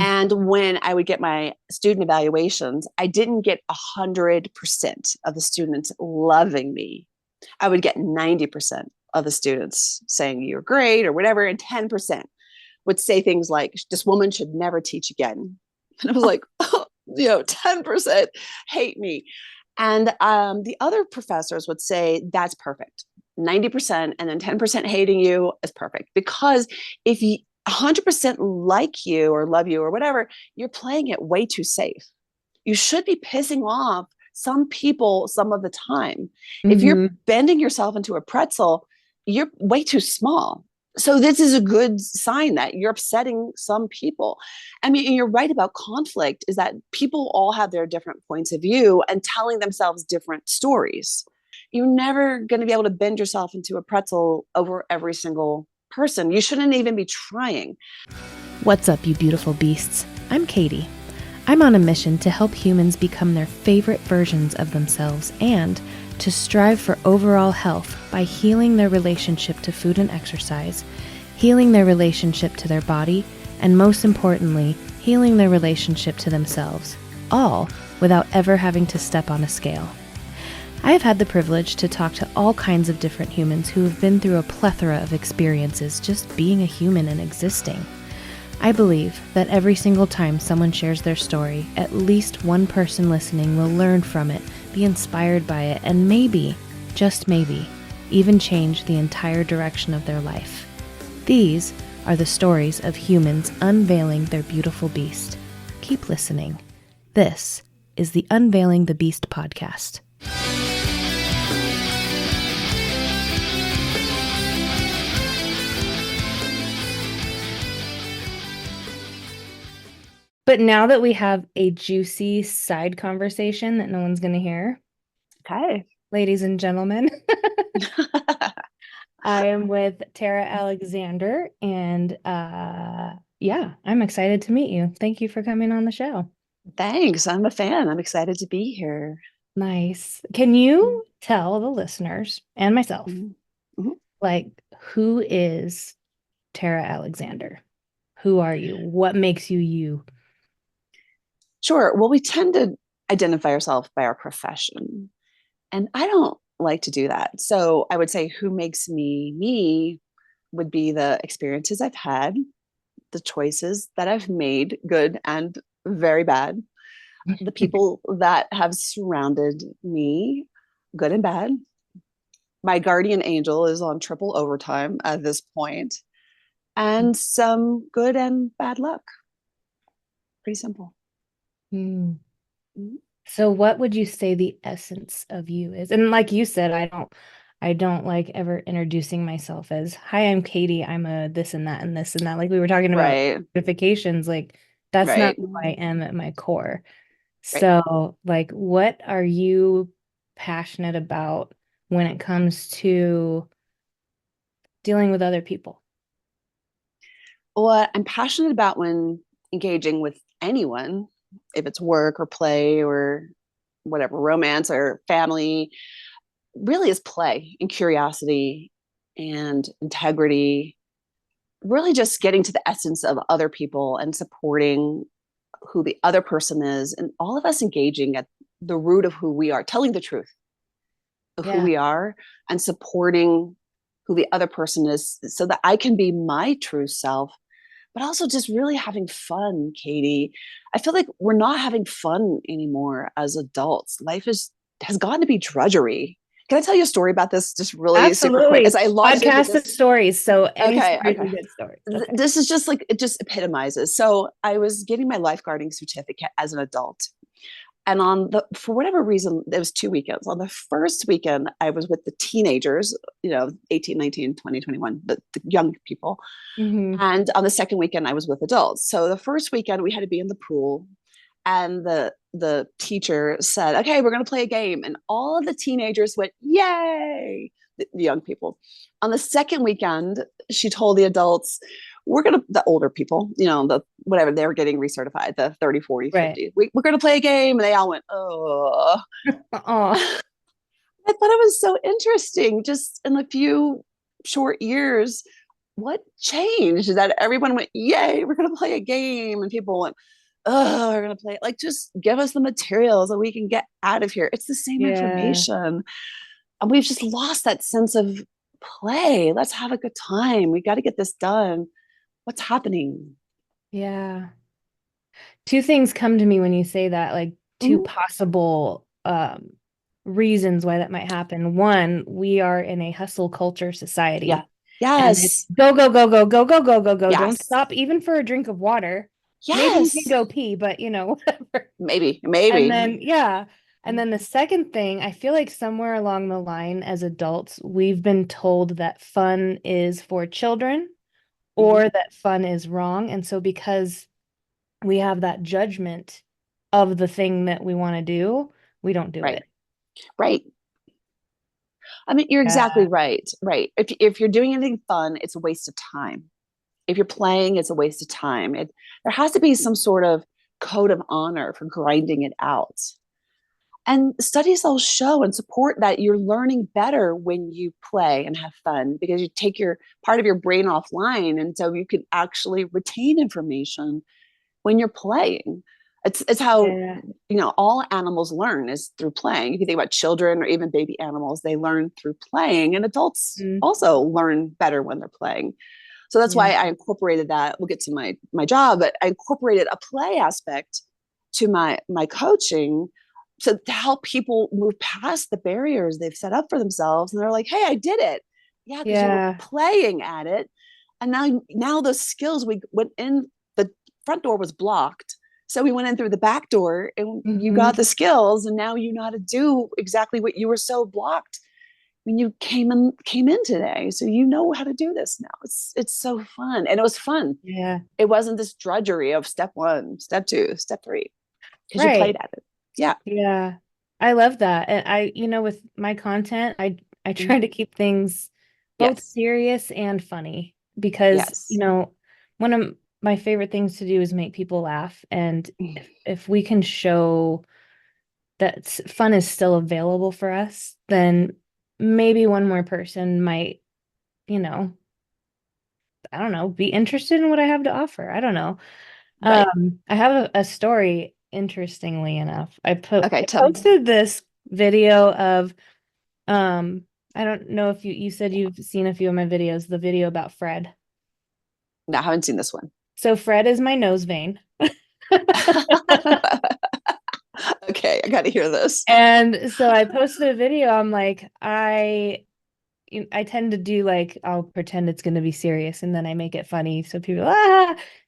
And when I would get my student evaluations, I didn't get 100% of the students loving me. I would get 90% of the students saying you're great or whatever, and 10% would say things like, this woman should never teach again. And I was like, oh, 10% hate me. And the other professors would say, that's perfect. 90% and then 10% hating you is perfect. Because if you 100% like you or love you or whatever, you're playing it way too safe. You should be pissing off some people some of the time. If you're Mm-hmm. bending yourself into a pretzel, you're way too small. So this is a good sign that you're upsetting some people. I mean, and you're right about conflict is that people all have their different points of view and telling themselves different stories. You're never going to be able to bend yourself into a pretzel over every single person. You shouldn't even be trying. What's up, you beautiful beasts? I'm Katie. I'm on a mission to help humans become their favorite versions of themselves and to strive for overall health by healing their relationship to food and exercise, healing their relationship to their body, and most importantly, healing their relationship to themselves, all without ever having to step on a scale. I have had the privilege to talk to all kinds of different humans who have been through a plethora of experiences just being a human and existing. I believe that every single time someone shares their story, at least one person listening will learn from it, be inspired by it, and maybe, just maybe, even change the entire direction of their life. These are the stories of humans unveiling their beautiful beast. Keep listening. This is the Unveiling the Beast podcast. But now that we have a juicy side conversation that no one's going to hear, Okay. ladies and gentlemen, I am with Tara Alexander, and yeah, I'm excited to meet you. Thank you for coming on the show. Thanks. I'm a fan. I'm excited to be here. Nice. Can you tell the listeners and myself, Mhm. Mhm. like, who is Tara Alexander? Who are you? What makes you you? Sure. Well, we tend to identify ourselves by our profession, and I don't like to do that. So I would say who makes me me would be the experiences I've had, the choices that I've made, good and very bad, the people that have surrounded me, good and bad. My guardian angel is on triple overtime at this point, and some good and bad luck. Pretty simple. Hmm. Mhm. So what would you say the essence of you is? And like you said, I don't like ever introducing myself as, hi, I'm Katie. I'm a this and that and this and that. Like we were talking about Right, certifications, like that's not right, who I am at my core. right. So, like, what are you passionate about when it comes to dealing with other people? What I'm passionate about when engaging with anyone, if it's work or play or whatever, romance or family, really is play and curiosity and integrity. Really just getting to the essence of other people and supporting who the other person is, and all of us engaging at the root of who we are, telling the truth of who Yeah. we are and supporting who the other person is so that I can be my true self, but also just really having fun, Katie. I feel like we're not having fun anymore as adults. Life has gotten to be drudgery. Can I tell you a story about this just really super quick as Absolutely. I launch into Podcast of this? stories. So any Okay, stories are okay. good stories. Okay. This is just like it just epitomizes. So I was getting my lifeguarding certificate as an adult. And on the for whatever reason, there was two weekends. On the first weekend, I was with the teenagers, 18, 19, 20, 21, the young people. Hmm. And on the second weekend, I was with adults. So the first weekend, we had to be in the pool, and the teacher said, "Okay, we're going to play a game," and all of the teenagers went, "Yay!" The young people. On the second weekend, she told the adults, the older people, the whatever, they were getting recertified, the 30, 40, Right. 50. We're going to play a game. And they all went, oh. Oh, I thought it was so interesting. Just in a few short years, what changed? That everyone went, yay, we're going to play a game. And people went, oh, we're going to play it. Like, just give us the materials so we can get out of here. It's the same Yeah. information. And we've just lost that sense of play. Let's have a good time. We got to get this done. What's happening? Yeah. Two things come to me when you say that, like two Mhm. possible reasons why that might happen. One, we are in a hustle culture Yeah. society, and it's Yes. go, go, go, go, go, go, go, go, go. Don't Yes. stop even for a drink of water. Maybe you can Yes. go pee, but whatever. Maybe. And Maybe. then, yeah. And then the second thing, I feel like somewhere along the line as adults, we've been told that fun is for children Mhm. or that fun is wrong. And so because we have that judgment of the thing that we want to do, we don't do Right. it. Right. I mean, you're exactly Yeah. right. Right. If you're doing anything fun, it's a waste of time. If you're playing, it's a waste of time. There has to be some sort of code of honor for grinding it out. And studies all show and support that you're learning better when you play and have fun because you take your part of your brain offline. And so you can actually retain information when you're playing. It's how Yeah. all animals learn is through playing. If you think about children or even baby animals, they learn through playing, and adults Mm, also learn better when they're playing. So that's yeah. why I incorporated that. We'll get to my job, but I incorporated a play aspect to my coaching to help people move past the barriers they've set up for themselves. And they're like, hey, I did it. Yeah, because you were Yeah. playing at it. And now those skills, we went in, the front door was blocked. So we went in through the back door and you got Hmm. the skills, and now you know how to do exactly what you were so blocked when you came in today. So you know how to do this now. It's so fun. And it was fun. Yeah. It wasn't this drudgery of step one, step two, step three, because you played Right. at it. Yeah. Yeah. I love that. And with my content, I try to keep things both Yes. serious and funny because, Yes. one of my favorite things to do is make people laugh. And if we can show that fun is still available for us, then maybe one more person might, you know, I don't know, be interested in what I have to offer. I don't know. Right. I have a story, interestingly enough. Okay. I Tell me. posted this video of um I don't know if you said you've seen a few of my videos, the video about Fred. No, I haven't seen this one. So Fred is my nose vein. Okay. I got to hear this. And so I posted a video. I'm like, I tend to do like I'll pretend it's going to be serious and then I make it funny so people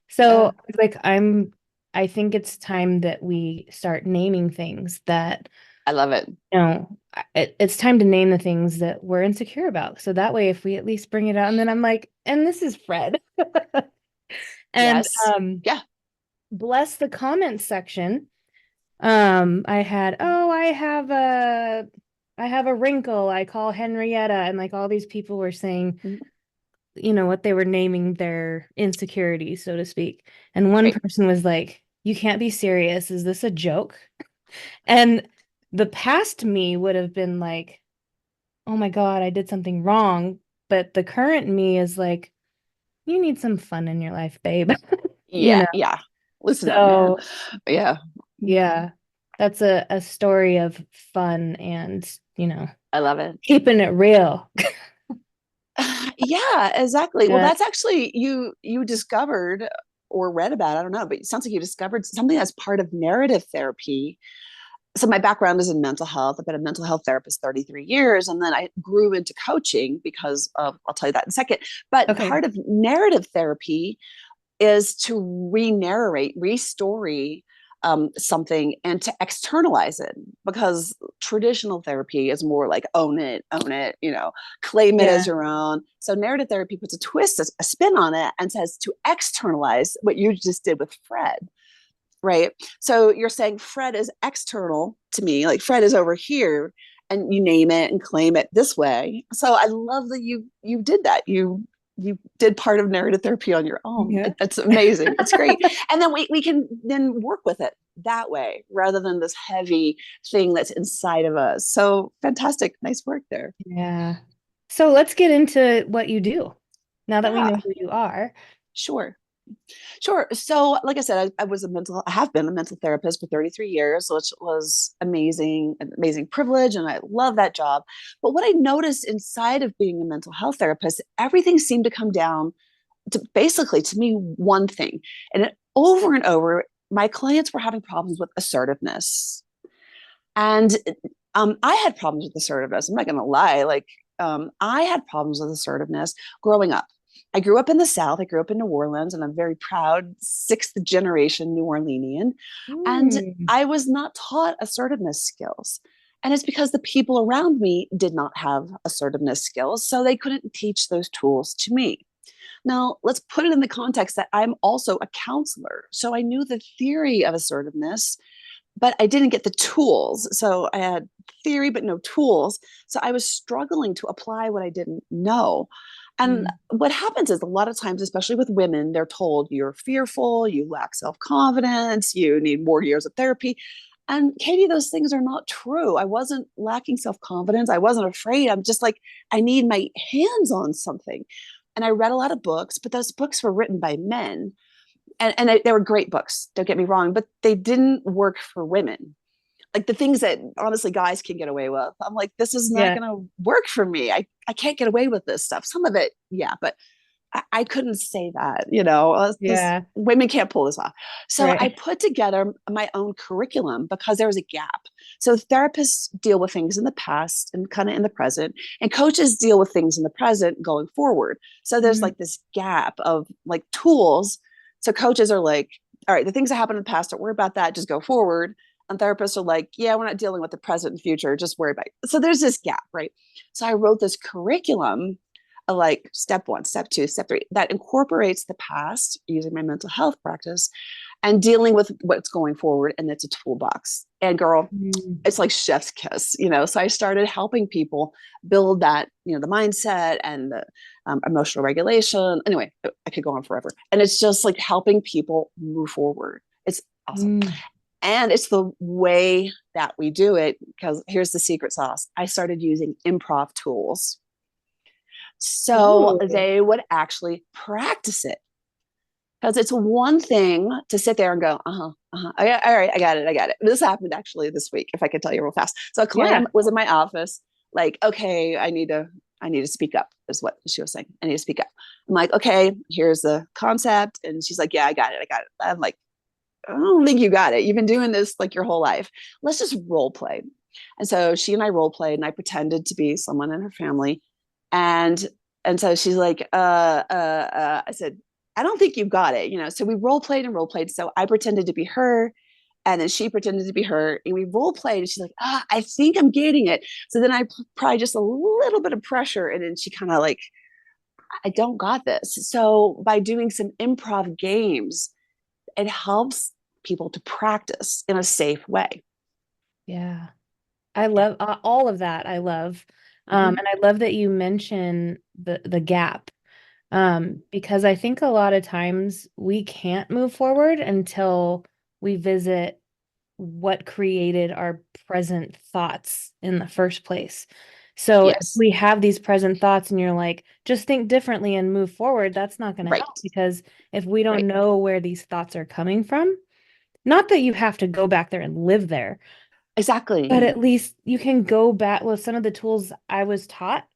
so Uh, like I think it's time that we start naming things that I love it. it's time to name the things that we're insecure about. So that way if we at least bring it out and then I'm like, and this is Fred. And Yes. Yeah. bless the comments section. I had, oh, I have a wrinkle. I call Henrietta, and like all these people were saying, what they were naming their insecurities, so to speak. And one Right. person was like, you can't be serious. Is this a joke? And the past me would have been like, oh my God, I did something wrong. But the current me is like, you need some fun in your life, babe. you Yeah. know. Yeah. Listen up, man. So Yeah. yeah, that's a story of fun and, I love it. keeping it real. Yeah, exactly. Well, Yeah. that's actually you discovered or read about, I don't know, but it sounds like you discovered something that's part of narrative therapy. So my background is in mental health. I've been a mental health therapist 33 years, and then I grew into coaching because of, I'll tell you that in a second. But Okay. part of narrative therapy is to re-narrate, re-story something and to externalize it, because traditional therapy is more like own it, claim it as Yeah. your own. So narrative therapy puts a twist, a spin on it, and says to externalize what you just did with Fred. Right. So you're saying Fred is external to me, like Fred is over here, and you name it and claim it this way. So I love that you did that. You did part of narrative therapy on your own. Yeah. It's amazing. It's great. And then we can then work with it that way rather than this heavy thing that's inside of us. So fantastic. Nice work there. Yeah. So let's get into what you do. now that we Yeah, know who you are. sure. Sure. So, like I said, I have been a mental therapist for 33 years, which was amazing, an amazing privilege. And I love that job. But what I noticed inside of being a mental health therapist, everything seemed to come down to basically to me one thing. Over and over, my clients were having problems with assertiveness. And I had problems with assertiveness. I'm not going to lie. I had problems with assertiveness growing up. I grew up in the South. I grew up in New Orleans, and I'm very proud sixth generation New Orleanian. And Mm. I was not taught assertiveness skills. And it's because the people around me did not have assertiveness skills. So they couldn't teach those tools to me. Now, let's put it in the context that I'm also a counselor. So I knew the theory of assertiveness, but I didn't get the tools. So I had theory, but no tools. So I was struggling to apply what I didn't know. And Mm. what happens is a lot of times, especially with women, they're told you're fearful, you lack self confidence, you need more years of therapy. And Katie, those things are not true. I wasn't lacking self confidence. I wasn't afraid. I'm just like, I need my hands on something. And I read a lot of books, but those books were written by men, and they were great books, don't get me wrong, but they didn't work for women. Like the things that honestly guys can get away with, I'm like, this is not Yeah. going to work for me. I can't get away with this stuff. Some of it, yeah, but I couldn't say that, this Yeah. women can't pull this off. So I Right. put together my own curriculum because there was a gap. So therapists deal with things in the past and kind of in the present, and coaches deal with things in the present going forward. So there's Mm. like this gap of like tools. So coaches are like, all right, the things that happened in the past, don't worry about that, just go forward. And therapists are like, yeah, we're not dealing with the present and future, just worry about it. So there's this gap, right? So I wrote this curriculum, like step one, step two, step three, that incorporates the past using my mental health practice and dealing with what's going forward. And it's a toolbox. And girl, Mm. it's like chef's kiss. So I started helping people build that, the mindset and the emotional regulation. Anyway, I could go on forever. And it's just like helping people move forward. It's awesome. Mm. And it's the way that we do it, because here's the secret sauce. I started using improv tools. So Ooh. they would actually practice it. Because it's one thing to sit there and go, all right, I got it, I got it. This happened actually this week, if I could tell you real fast. So a Yeah. client was in my office, like, okay, I need to speak up, is what she was saying. I need to speak up. I'm like, okay, here's the concept. And she's like, yeah, I got it, I got it. I'm like, I don't think you got it. You've been doing this like your whole life. Let's just role play. And so she and I role played, and I pretended to be someone in her family. And and so she's like, I said, I don't think you've got it. So we role played and role played. So I pretended to be her, and then she pretended to be her, and we role played. And she's like, I think I'm getting it. So then I probably just a little bit of pressure, and then she kind of like, I don't got this. So by doing some improv games, it helps people to practice in a safe way. Yeah. I Yeah. love all of that. I love. Mm-hmm. And I love that you mention the gap. Because I think a lot of times we can't move forward until we visit what created our present thoughts in the first place. So if Yes. we have these present thoughts and you're like, just think differently and move forward, that's not going to help Right. because if we don't Right. know where these thoughts are coming from, not that you have to go back there and live there, but Exactly. at least you can go back with some of the tools I was taught.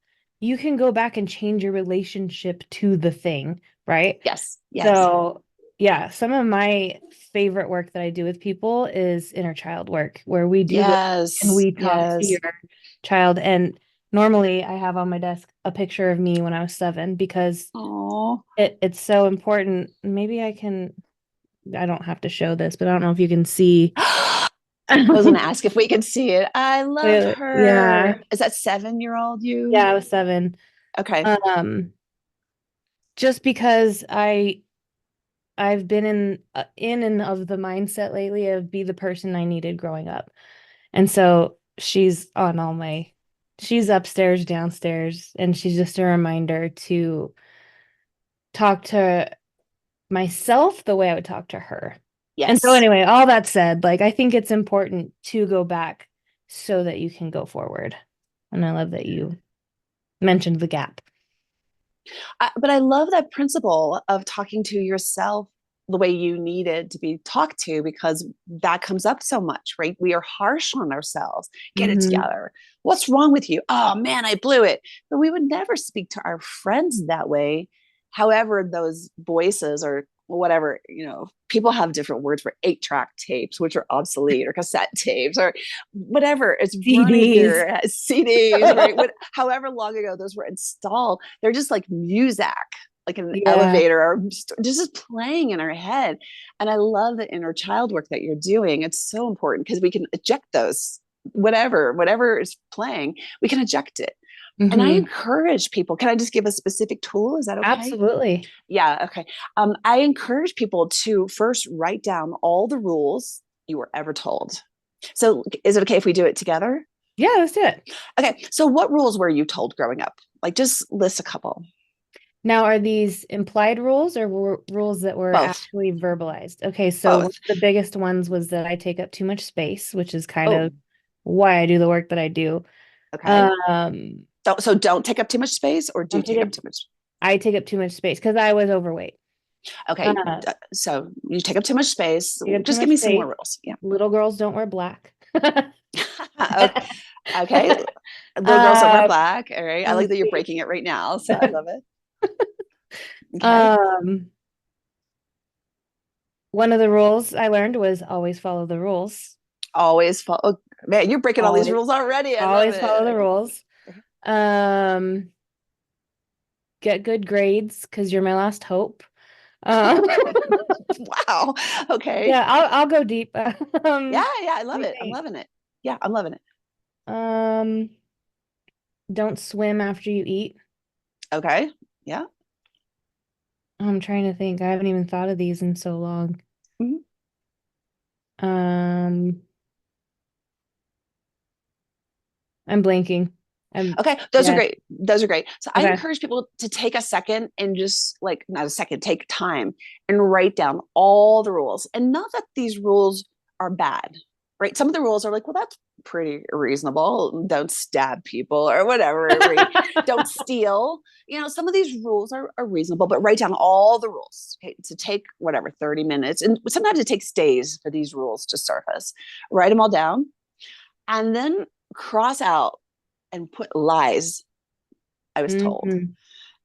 You can go back and change your relationship to the thing, right? Yes. Yes. So, yeah, some of my favorite work that I do with people is inner child work, where we do this and Yes. we talk to your Yes. child. And normally I have on my desk a picture of me when I was 7 because Oh. it's so important. Maybe I don't have to show this, but I don't know if you can see. I was going to ask if we could see it. I love Yeah. her. Is that 7-year-old Yeah, you? I was 7. Okay. Um, just because I've been in and of the mindset lately of be the person I needed growing up. And so she's upstairs, downstairs, and she's just a reminder to talk to myself the way I would talk to her. And so Yes. anyway, all that said, like I think it's important to go back so that you can go forward. And I love that you mentioned the gap. But I love that principle of talking to yourself the way you needed to be talked to, because that comes up so much, right? We are harsh on ourselves. Get it Mm-hmm. together. What's wrong with you? Oh man, I blew it. But we would never speak to our friends that way. However, those voices or whatever, people have different words for 8-track tapes, which are obsolete, or cassette tapes, or whatever is running CDs. your CDs, right? However long ago those were installed, they're just like music, like in an Yeah, elevator, or just playing in our head. And I love the inner child work that you're doing. It's so important because we can eject those, whatever is playing, we can eject it. And I hmm, encourage people. Can I just give a specific tool? Is that okay? absolutely. Yeah, okay. I encourage people to first write down all the rules you were ever told. So, is it okay if we do it together? Yeah, let's do it. Okay. So, what rules were you told growing up? Like, just list a couple. Now, are these implied rules or rules that were Both. actually verbalized? Okay, so one of Both. the biggest ones was that I take up too much space, which is kind Oh, of why I do the work that I do. okay. Um, So don't take up too much space, or do don't take take up, up too much? I take up too much space because I was overweight. Okay. Uh, So you take up too much space. take up too Just give much me some more space. rules. Yeah. Little girls don't wear black. Okay. Little girls don't wear Um, black. All right. I like let's that you're see. breaking it right now. So I love it. Okay. Um, One of the rules I learned was always follow the rules. Always follow. Oh, man, you're breaking all these Always, rules already. I love always follow the it. rules. Um, get good grades because you're my last hope. Um, Wow. Okay. yeah, I'll go deep. Yeah. Yeah. I Let love me it. I'm think. loving it. Yeah. I'm loving it. Um, don't swim after you eat. Okay. Yeah. I'm trying to think. I haven't even thought of these in so long. Mhm. Um, I'm blanking. Okay, those are Yeah. great. Those are great. So I Okay. encourage people to take a second and just like, not a second, take time and write down all the rules. And not that these rules are bad, right? Some of the rules are like, well, that's pretty reasonable. Don't stab people or whatever, right? Don't steal. Some of these rules are reasonable, but write down all the rules. Okay, to take whatever 30 minutes. And sometimes it takes days for these rules to surface. Write them all down and then cross out and put lies I was told. Hmm.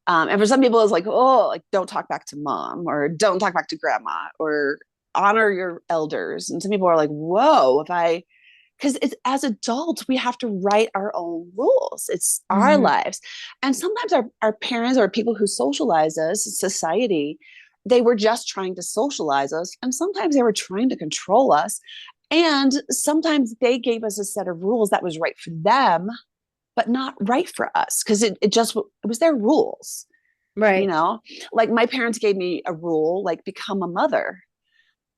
And for some people, it's like, oh, like don't talk back to mom, or don't talk back to grandma, or honor your elders. And some people are like, whoa, if I, because it's as adults, we have to write our own rules. It's our Hmm. lives. And sometimes our parents or people who socialize us, society, they were just trying to socialize us. And sometimes they were trying to control us. And sometimes they gave us a set of rules that was right for them, but not right for us because it was their rules, you Right. know like my parents gave me a rule, like become a mother,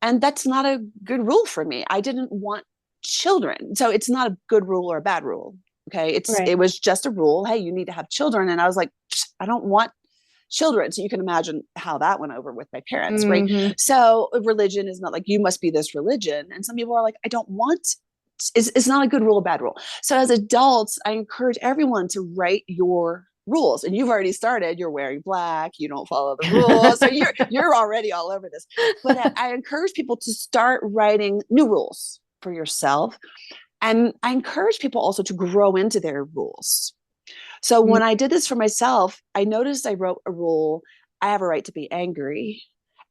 and that's not a good rule for me. I didn't want children, so it's not a good rule or a bad rule. Okay, Right. it was just a rule. Hey, you need to have children, and I was like, I don't want children. So you can imagine how that went over with my parents, right? Hmm. So religion is not like you must be this religion, and some people are like, I don't want. It's not a good rule, a bad rule. So as adults, I encourage everyone to write your rules, and you've already started. You're wearing black, you don't follow the rules, so you're already all over this. But I encourage people to start writing new rules for yourself, and I encourage people also to grow into their rules. So when I did this for myself, I noticed I wrote a rule: I have a right to be angry.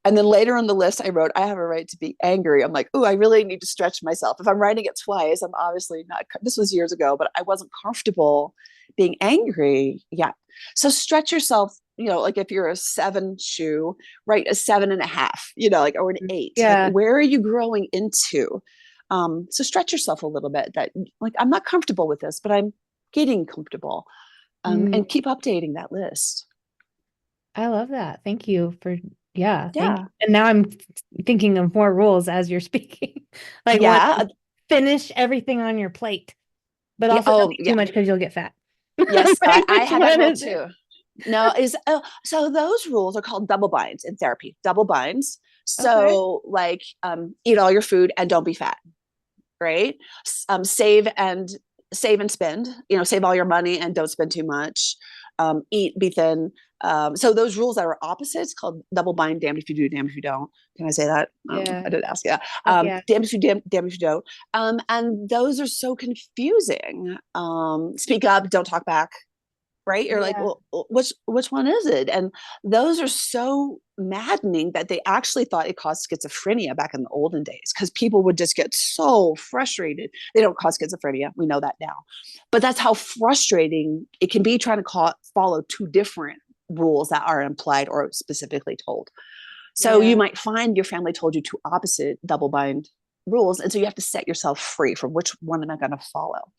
And then later on the list, I wrote, I have a right to be angry. I'm like, oh, I really need to stretch myself. If I'm writing it twice, I'm obviously not, this was years ago, but I wasn't comfortable being angry yet. So stretch yourself, like if you're a 7 shoe, write a 7.5, like, or an 8. Like, Yeah. where are you growing into? So stretch yourself a little bit, that like, I'm not comfortable with this, but I'm getting comfortable. Mm, And keep updating that list. I love that. Thank you for, yeah, thank. Yeah. And now I'm thinking of more rules as you're speaking. Like one, Yeah. finish everything on your plate, but Yeah. also don't Oh, eat yeah. too much because you'll get fat. Yes. I, Like, I which had that one rule is it? too. No, is so those rules are called double binds in therapy. Double binds. Okay. So like, eat all your food and don't be fat, right? Save and spend. Save all your money and don't spend too much. Eat, be thin. So those rules that are opposites called double bind, damned if you do, damned if you don't. Can I say that? I Yeah. didn't ask. Yeah. Fuck yeah. Damned if you damned if you don't. And those are so confusing. Speak up, don't talk back. Right? You're like, Yeah. well, which one is it? And those are so maddening that they actually thought it caused schizophrenia back in the olden days because people would just get so frustrated. They don't cause schizophrenia. We know that now. But that's how frustrating it can be trying to follow two different rules that are implied or specifically told. So you Yeah. might find your family told you two opposite double bind rules. And so you have to set yourself free from which one am I going to follow.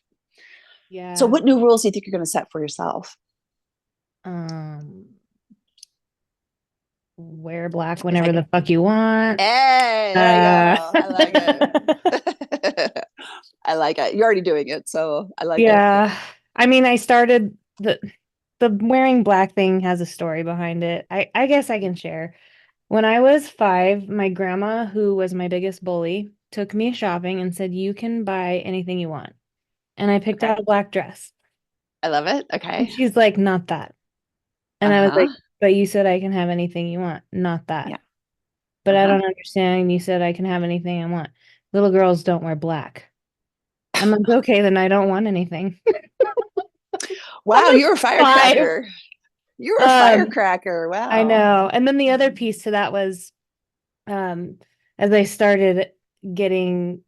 So Yeah. what new rules do you think you're going to set for yourself? Um, wear black It's whenever like, the fuck you want. hey, there you Uh, go. I like it. I like it. You're already doing it, so I like it. yeah. I mean, I started the wearing black thing has a story behind it. I guess I can share. When I was 5, my grandma, who was my biggest bully, took me shopping and said, "You can buy anything you want." And I picked Okay. out a black dress. I love it. And Okay. she's like, "Not that." And I was like, Uh-huh. "But you said I can have anything you want, not that." Yeah. But I Uh-huh. don't understand. You said I can have anything I want. Little girls don't wear black. I'm like, okay, then I don't want anything. I'm Wow, like you're a 5. firecracker. You're a Um, firecracker. I Wow. know. And then the other piece to that was um, as I started getting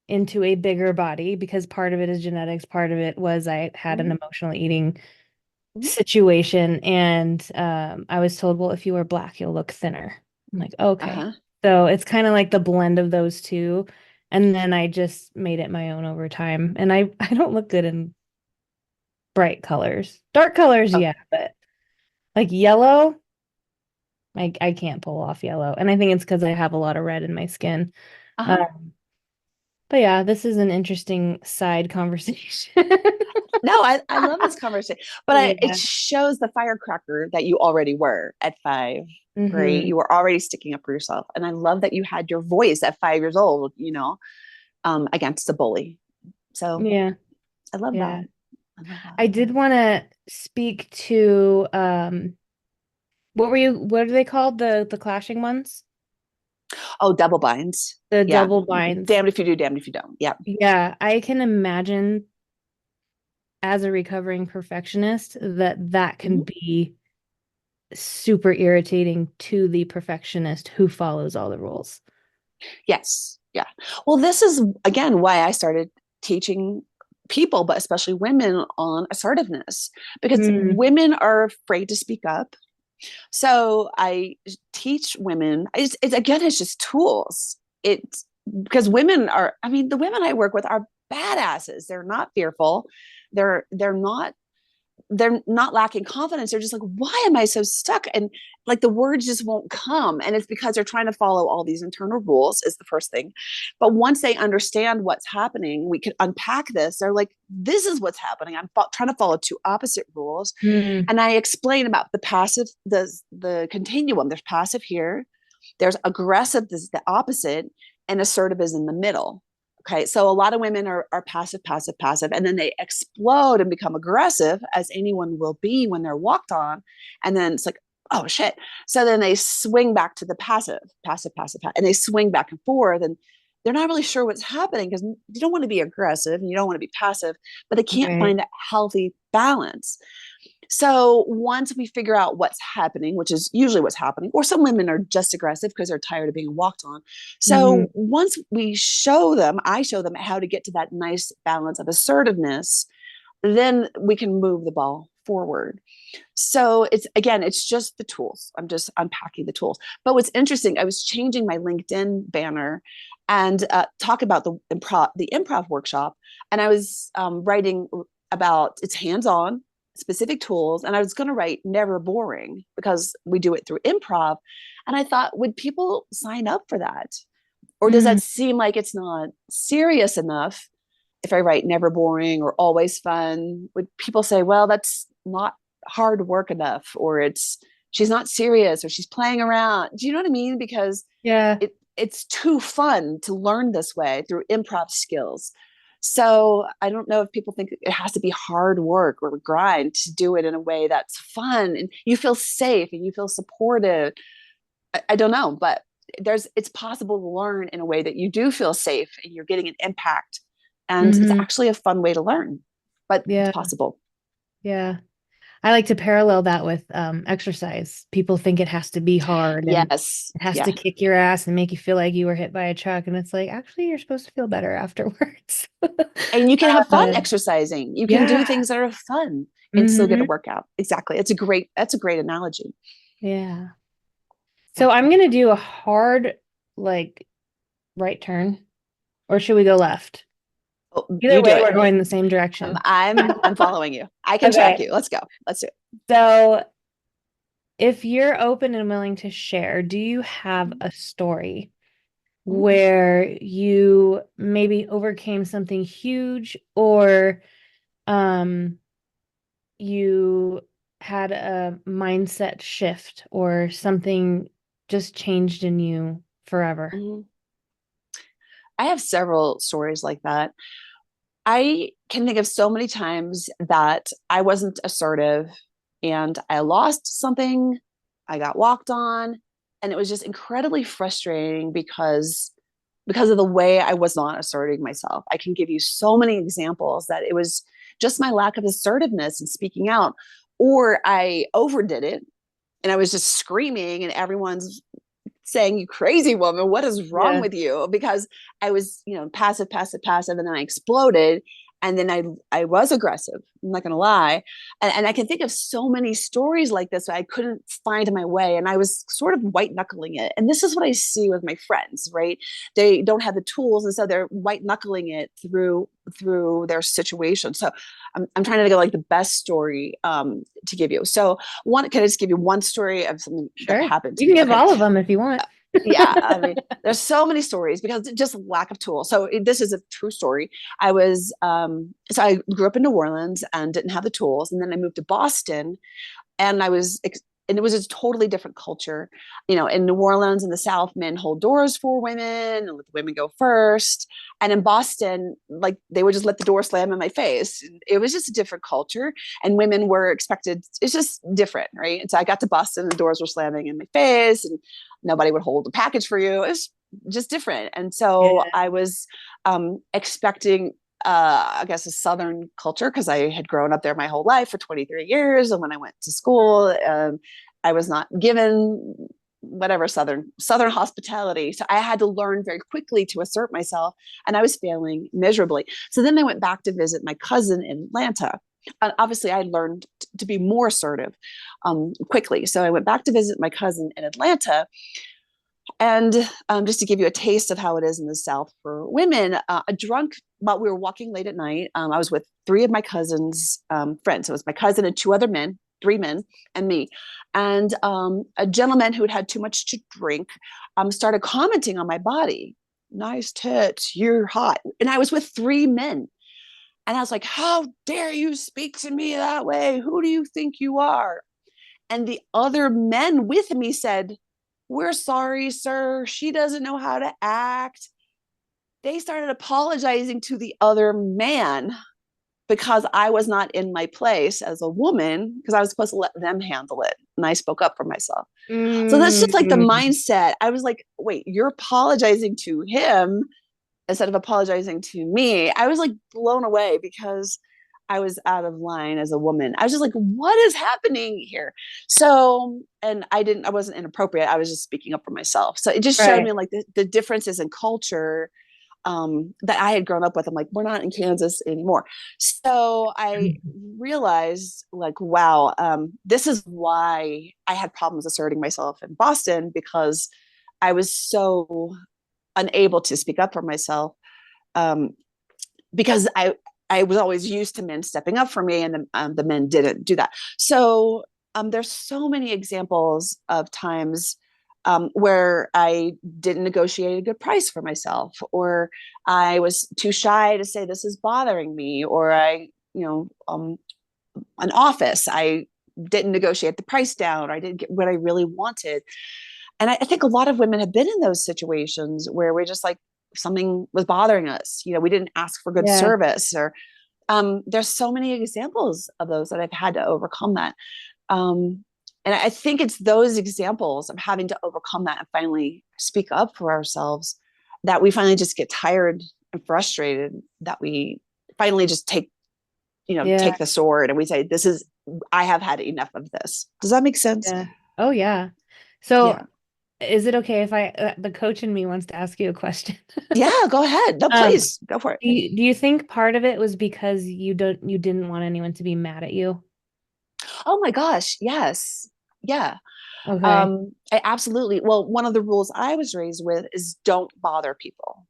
into a bigger body, because part of it is genetics, part of it was I had an Mm-hmm. emotional eating Mm-hmm. situation. And I was told, well, if you wear black, you'll look thinner. I'm like, okay. Uh-huh. So it's kind of like the blend of those two. And then I just made it my own over time. And I don't look good in bright colors. Dark colors, Oh, yeah, but like yellow, I can't pull off yellow. And I think it's because I have a lot of red in my skin. uh-huh. Um, but yeah, this is an interesting side conversation. No, I love this conversation, but it Yeah. shows the firecracker that you already were at 5. Right? Hmm. You were already sticking up for yourself, and I love that you had your voice at 5 years old. Against the bully. So Yeah. I love Yeah. that. I love that. I did want to speak to what are they called? The clashing ones? Oh, double binds. The Yeah. double binds. Damned if you do, damned if you don't. Yeah. Yeah, I can imagine as a recovering perfectionist that can Mhm. be super irritating to the perfectionist who follows all the rules. Yes. Yeah. Well, this is again why I started teaching people, but especially women, on assertiveness because Mm, women are afraid to speak up. So I teach women. It's again, it's just tools. It's because women are. I mean, the women I work with are badasses. They're not fearful. They're not lacking confidence. They're just like, why am I so stuck? And like the words just won't come. And it's because they're trying to follow all these internal rules, is the first thing. But once they understand what's happening, we can unpack this. They're like, this is what's happening. I'm trying to follow two opposite rules. mm, And I explain about the passive, the continuum. There's passive here, there's aggressive, this is the opposite, and assertive is in the middle. Okay, so a lot of women are passive, passive, passive, and then they explode and become aggressive, as anyone will be when they're walked on. And then it's like, oh shit. So then they swing back to the passive, passive, passive, and they swing back and forth. And they're not really sure what's happening because you don't want to be aggressive and you don't want to be passive, but they can't right. find that healthy balance. So once we figure out what's happening, which is usually what's happening, or some women are just aggressive because they're tired of being walked on. Hmm. So once we show them, I show them how to get to that nice balance of assertiveness, then we can move the ball forward. So it's just the tools. I'm just unpacking the tools. But what's interesting, I was changing my LinkedIn banner and talk about the improv workshop, and I was writing about it's hands-on, specific tools, and I was going to write never boring because we do it through improv. And I thought, would people sign up for that? Or does Mm, that seem like it's not serious enough if I write never boring or always fun? Would people say, well, that's not hard work enough, or she's not serious, or she's playing around? Do you know what I mean? Because yeah. it's too fun to learn this way through improv skills. So I don't know if people think it has to be hard work or grind to do it in a way that's fun and you feel safe and you feel supported. I don't know, but it's possible to learn in a way that you do feel safe and you're getting an impact. And it's Hmm. actually a fun way to learn, but it's Yeah. possible. Yeah. I like to parallel that with exercise. People think it has to be hard and Yes. it has Yeah. to kick your ass and make you feel like you were hit by a truck. And it's like, actually, you're supposed to feel better afterwards. And you can have fun Uh, exercising. You can do yeah. things that are fun and still get a Hmm. workout. Exactly. That's a great analogy. Yeah. Yeah. So I'm gonna do a hard, like, right turn, or should we go left? Oh, Either you do way, it. we're going the same direction. I'm following you. I can track Okay. you. Let's go. Let's do it. So if you're open and willing to share, do you have a story Mhm. where you maybe overcame something huge or um you had a mindset shift or something just changed in you forever? Mhm. I have several stories like that. I can think of so many times that I wasn't assertive and I lost something, I got walked on, and it was just incredibly frustrating because of the way I was not asserting myself. I can give you so many examples that it was just my lack of assertiveness and speaking out, or I overdid it and I was just screaming and everyone's saying, "You crazy woman, what is wrong Yeah. with you?" Because I was, passive, passive, passive, and then I exploded. And then I was aggressive. I'm not going to lie, and I can think of so many stories like this. I couldn't find my way, and I was sort of white knuckling it. And this is what I see with my friends. Right? They don't have the tools, and so they're white knuckling it through their situation. So I'm trying to think of like the best story to give you. So one, can I just give you one story of something that Sure. happened You to can me? give Okay, all of them if you want. yeah, I mean, there's so many stories because just lack of tools. So this is a true story. So I grew up in New Orleans and didn't have the tools, and then I moved to Boston, and and it was a totally different culture. In New Orleans in the South, men hold doors for women and let the women go first. And in Boston, like they would just let the door slam in my face. It was just a different culture, and women were expected. It's just different, right? And so I got to Boston, and the doors were slamming in my face, and nobody would hold a package for you. It was just different. And so Yeah. I was expecting I guess a Southern culture because I had grown up there my whole life for 23 years. And when I went to school, I was not given whatever Southern hospitality. So I had to learn very quickly to assert myself, and I was failing miserably. So then I went back to visit my cousin in Atlanta. And obviously, I learned to be more assertive quickly. So I went back to visit my cousin in Atlanta, and just to give you a taste of how it is in the South for women, a drunk, while we were walking late at night, I was with three of my cousin's friends. So it was my cousin and two other men, three men, and me. And a gentleman who had had too much to drink started commenting on my body. Nice tits, you're hot. And I was with three men. And I was like, how dare you speak to me that way? Who do you think you are? And the other men with me said, we're sorry, sir. She doesn't know how to act. They started apologizing to the other man because I was not in my place as a woman because I was supposed to let them handle it. And I spoke up for myself. So that's just like the Mm, mindset. I was like, wait, you're apologizing to him instead of apologizing to me. I was like blown away because I was out of line as a woman. I was just like, what is happening here? So, and I wasn't inappropriate. I was just speaking up for myself. So it just showed right. me like the differences in culture that I had grown up with. I'm like, we're not in Kansas anymore. So I realized, like, wow, this is why I had problems asserting myself in Boston because I was so unable to speak up for myself um, because I was always used to men stepping up for me, and the men didn't do that. So there's so many examples of times where I didn't negotiate a good price for myself, or I was too shy to say this is bothering me, or an office, I didn't negotiate the price down, or I didn't get what I really wanted. And I think a lot of women have been in those situations where we're just like, something was bothering us. We didn't ask for good Yeah. service, or there's so many examples of those that I've had to overcome that. Um, and I think it's those examples of having to overcome that and finally speak up for ourselves that we finally just get tired and frustrated, that we finally just Yeah. take the sword and we say, I have had enough of this. Does that make sense? Yeah. Oh, yeah. So Yeah. is it okay if the coach in me wants to ask you a question? Yeah, go ahead. No, Um, please go for it. do you think part of it was because you didn't want anyone to be mad at you? Oh my gosh. Yes. Yeah. Okay. I absolutely. Well, one of the rules I was raised with is don't bother people.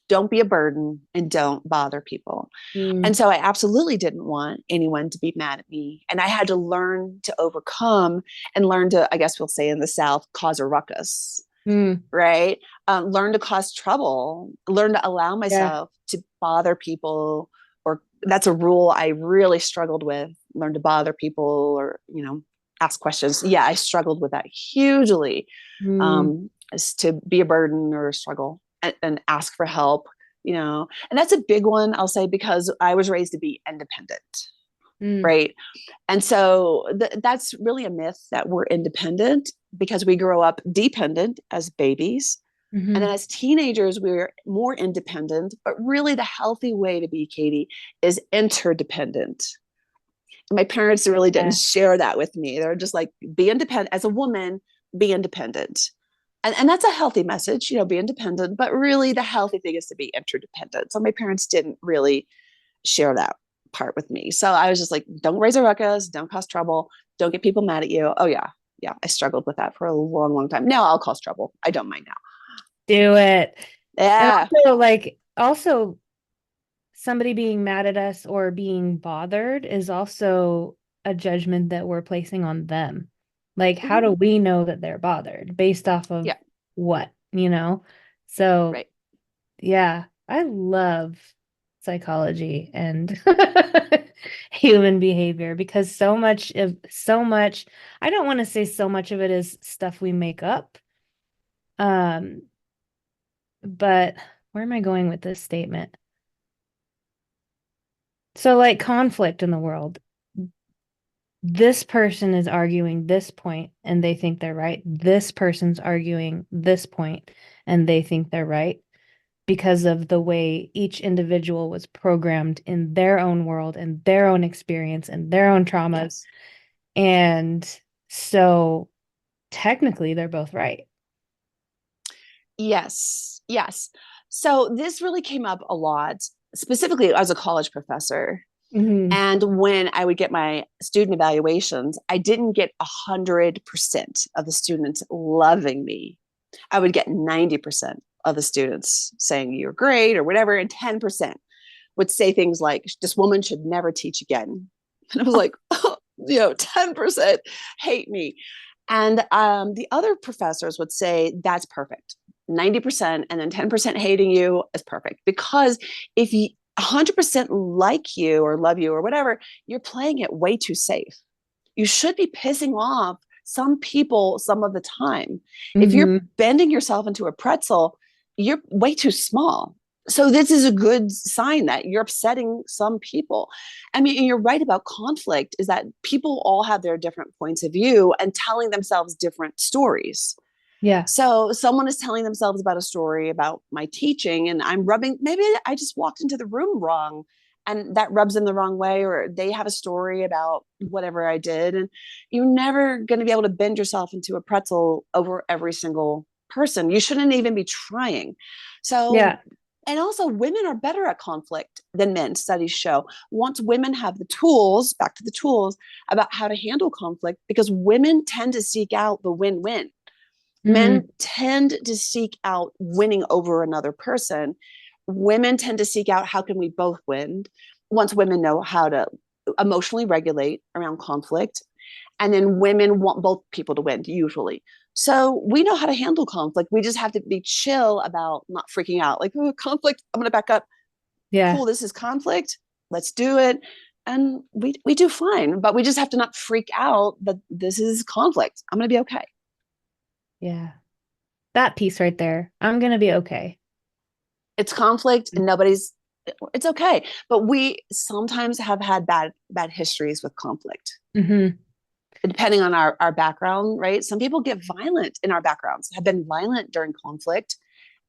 Don't be a burden and don't bother people. And Mm, so I absolutely didn't want anyone to be mad at me. And I had to learn to overcome and learn to, I guess we'll say in the South, cause a ruckus, mm, right? Learn to cause trouble, learn to allow yeah. myself to bother people. Or that's a rule I really struggled with, learn to bother people, or, ask questions. Yeah, I struggled with that hugely, Mm, is to be a burden or a struggle, and ask for help, and that's a big one, I'll say, because I was raised to be independent, mm, right? And so that's really a myth that we're independent, because we grow up dependent as babies. And then hmm. as teenagers, we're more independent. But really, the healthy way to be, Katie, is interdependent. And my parents really didn't Yeah. share that with me. They're just like, be independent. As a woman, be independent. And that's a healthy message, be independent. But really, the healthy thing is to be interdependent. So my parents didn't really share that part with me. So I was just like, don't raise a ruckus, don't cause trouble, don't get people mad at you. Oh, yeah. Yeah. I struggled with that for a long, long time. Now I'll cause trouble. I don't mind now. Do it. And Yeah. also somebody being mad at us or being bothered is also a judgment that we're placing on them. Like, how Mhm. do we know that they're bothered based off of Yeah. what, you know? So, Right. yeah, I love psychology and human behavior because I don't want to say so much of it is stuff we make up. Um, but where am I going with this statement? So, like conflict in the world, this person is arguing this point and they think they're right. This person's arguing this point and they think they're right because of the way each individual was programmed in their own world and their own experience and their own traumas. Yes. And so technically, they're both right. Yes. Yes. So this really came up a lot, specifically as a college professor. Hmm. And when I would get my student evaluations, I didn't get 100% of the students loving me. I would get 90% of the students saying you're great or whatever, and 10% would say things like, this woman should never teach again. And I was like, oh, 10% hate me. And the other professors would say, that's perfect. 90% and then 10% hating you is perfect. Because if you 100% like you or love you or whatever, you're playing it way too safe. You should be pissing off some people some of the time. If you're Hmm. bending yourself into a pretzel, you're way too small. So this is a good sign that you're upsetting some people. I mean, and you're right about conflict, is that people all have their different points of view and telling themselves different stories. Yeah. So someone is telling themselves about a story about my teaching, and maybe I just walked into the room wrong and that rubs them the wrong way, or they have a story about whatever I did. And you're never going to be able to bend yourself into a pretzel over every single person. You shouldn't even be trying. So, Yeah. and also, women are better at conflict than men, studies show. Once women have the tools, back to the tools, about how to handle conflict, because women tend to seek out the win win. Men Hmm. tend to seek out winning over another person. Women tend to seek out, how can we both win? Once women know how to emotionally regulate around conflict, and then women want both people to win usually. So we know how to handle conflict. We just have to be chill about not freaking out. Like, oh, conflict, I'm going to back up. Yeah. Cool, this is conflict. Let's do it. And we do fine, but we just have to not freak out that this is conflict. I'm going to be okay. Yeah. That piece right there. I'm gonna be okay. It's conflict and it's okay. But we sometimes have had bad histories with conflict. Mm-hmm. Depending on our background, right? Some people get violent in our backgrounds, have been violent during conflict.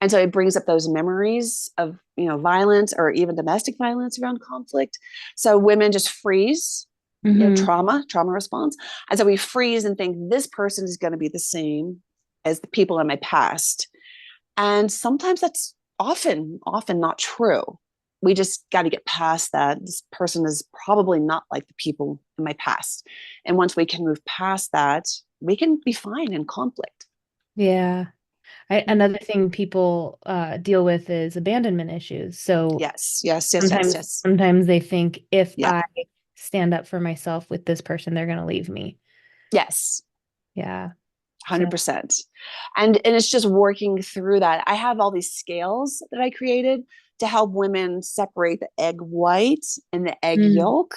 And so it brings up those memories of, violence or even domestic violence around conflict. So women just freeze, Mm-hmm. trauma response. And so we freeze and think this person is going to be the same as the people in my past. And sometimes that's often not true. We just got to get past that. This person is probably not like the people in my past. And once we can move past that, we can be fine in conflict. Yeah. Another thing people deal with is abandonment issues. So Yes, yes, yes, yes, sometimes yes. sometimes they think if Yeah. I stand up for myself with this person, they're going to leave me. Yes. Yeah. So 100%. And it's just working through that. I have all these scales that I created to help women separate the egg white and the egg mm, yolk.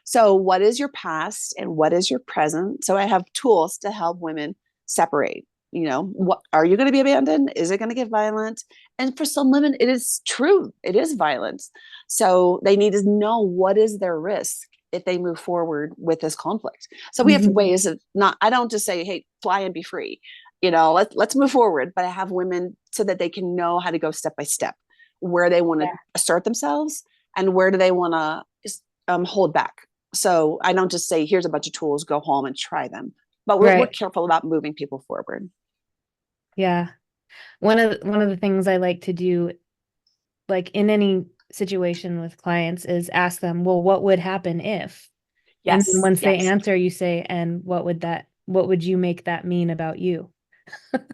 So what is your past and what is your present? So I have tools to help women separate. What are you going to be abandoned? Is it going to get violent? And for some women, it is true. It is violence. So they need to know what is their risk if they move forward with this conflict. So we have mhm. ways of not, I don't just say, hey, fly and be free. Let's move forward. But I have women so that they can know how to go step by step, where they want to Yeah. assert themselves and where do they want to hold back. So I don't just say, here's a bunch of tools, go home and try them. But we're Right. careful about moving people forward. Yeah. One of the things I like to do, like in any situation with clients, is ask them, well, what would happen if? And then Yes, once they yes. answer, you say, and what would you make that mean about you?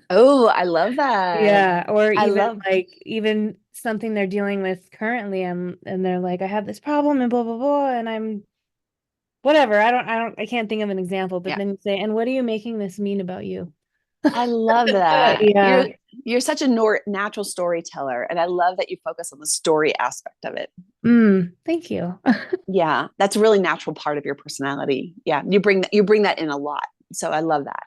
Oh, I love that. Yeah, or I even love, like even something they're dealing with currently, and they're like, I have this problem and blah blah blah, and I'm whatever. I can't think of an example, but yeah. then you say, and what are you making this mean about you? I love that. Yeah. You're such a natural storyteller, and I love that you focus on the story aspect of it. Thank you. Yeah, that's a really natural part of your personality. Yeah, you bring that in a lot. So I love that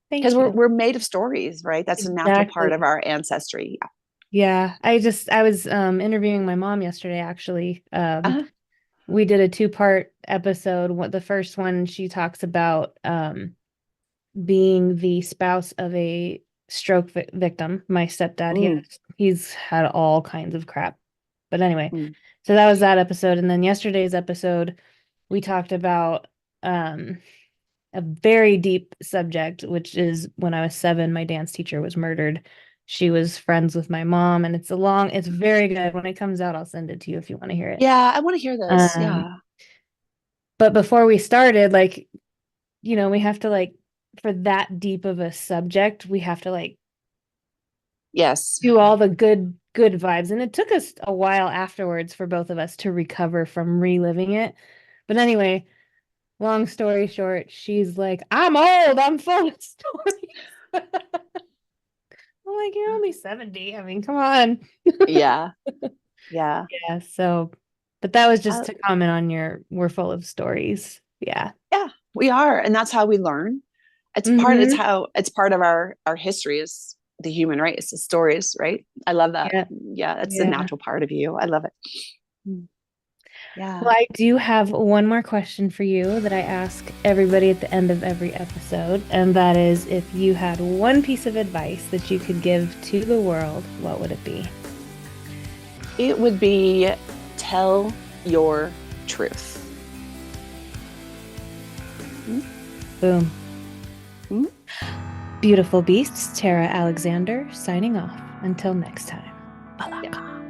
because Thank we're you. we're made of stories, right? That's a natural part of Exactly. our ancestry. Yeah. Yeah. I was interviewing my mom yesterday, actually. Uh-huh. We did a two-part episode. What the first one, she talks about being the spouse of a stroke victim. My stepdad, Mm, he's had all kinds of crap. But anyway, mm. so that was that episode. And then yesterday's episode, we talked about a very deep subject, which is when I was 7, my dance teacher was murdered. She was friends with my mom, and it's very good. When it comes out, I'll send it to you if you want to hear it. Yeah, I want to hear this. Um, Yeah. but before we started, like, we have to like, for that deep of a subject, we have to like Yes. do all the good vibes. And it took us a while afterwards for both of us to recover from reliving it. But anyway, long story short, she's like, I'm old, I'm full of stories. I'm like, you're only 70. I mean, come on. Yeah. Yeah. Yeah, so, but that was just Uh, to comment on your, we're full of stories. Yeah. yeah, we are, and that's how we learn. Mm-hmm. It's part of our history is the human race, the stories, right? I love that. Yeah. Yeah, that's the Yeah. natural part of you. I love it. Mm. Well, Yeah. I do have one more question for you that I ask everybody at the end of every episode, and that is, if you had one piece of advice that you could give to the world, what would it be? It would be tell your truth. Mm, Boom. mm. Beautiful beasts, Tara Alexander signing off. Until next time. Yeah.